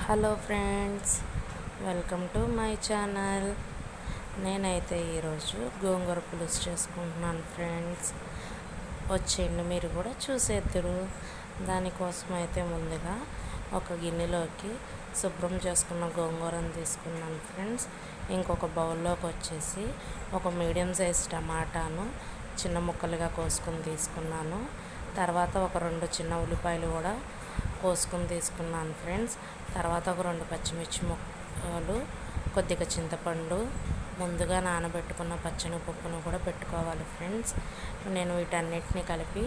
Hello friends, welcome to my channel. నేనైతే ఈరోజు గోంగూర పులుసు చేసుకుంటున్నాను ఫ్రెండ్స్. వచ్చేయండి, మీరు కూడా చూసేద్దరు. దానికోసం అయితే ముందుగా ఒక గిన్నెలోకి శుభ్రం చేసుకున్న గోంగూరను తీసుకున్నాను ఫ్రెండ్స్. ఇంకొక బౌల్లోకి వచ్చేసి ఒక మీడియం సైజ్ టమాటాను చిన్న ముక్కలుగా కోసుకొని తీసుకున్నాను. తర్వాత ఒక 2 చిన్న ఉల్లిపాయలు కూడా కోసుకొని తీసుకున్నాను ఫ్రెండ్స్. తర్వాత ఒక 2 పచ్చిమిర్చి ముక్కలు, కొద్దిగా చింతపండు, ముందుగా నానబెట్టుకున్న పచ్చెనగపప్పును కూడా పెట్టుకోవాలి ఫ్రెండ్స్. నేను వీటన్నిటిని కలిపి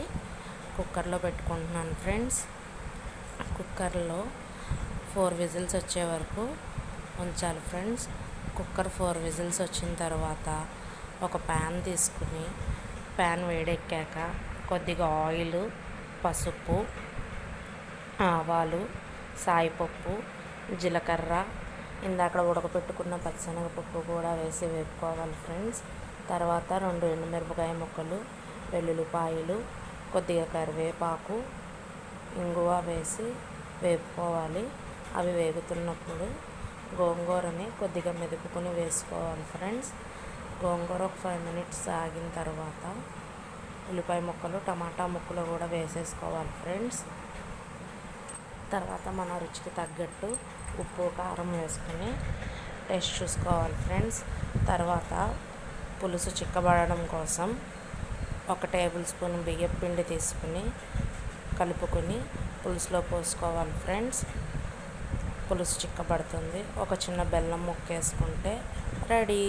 కుక్కర్లో పెట్టుకుంటున్నాను ఫ్రెండ్స్. కుక్కర్లో 4 విజిల్స్ వచ్చే వరకు ఉంచాలి ఫ్రెండ్స్. కుక్కర్ 4 విజిల్స్ వచ్చిన తర్వాత ఒక ప్యాన్ తీసుకుని, ప్యాన్ వేడెక్కాక కొద్దిగా ఆయిల్, పసుపు, ఆవాలు, సాయిపప్పు, జీలకర్ర, ఇందాక ఉడకపెట్టుకున్న పచ్చెనగపప్పు కూడా వేసి వేపుకోవాలి ఫ్రెండ్స్. తర్వాత 2 ఎండుమిరపకాయ ముక్కలు, వెల్లుల్లిపాయలు, కొద్దిగా కరివేపాకు, ఇంగువ వేసి వేపుకోవాలి. అవి వేగుతున్నప్పుడు గోంగూరని కొద్దిగా మెదుపుకొని వేసుకోవాలి ఫ్రెండ్స్. గోంగూర ఒక 5 మినిట్స్ ఆగిన తర్వాత ఉల్లిపాయ ముక్కలు, టమాటా ముక్కలు కూడా వేసేసుకోవాలి ఫ్రెండ్స్. తర్వాత మన రుచికి తగ్గట్టు ఉప్పు, కారం వేసుకొని టేస్ట్ చూసుకోవాలి ఫ్రెండ్స్. తర్వాత పులుసు చిక్కబడడం కోసం 1 టేబుల్ స్పూన్ బియ్యం పిండి తీసుకుని కలుపుకొని పులుసులో పోసుకోవాలి ఫ్రెండ్స్. పులుసు చిక్కబడుతుంది. ఒక చిన్న బెల్లం ముక్క వేసుకుంటే రెడీ.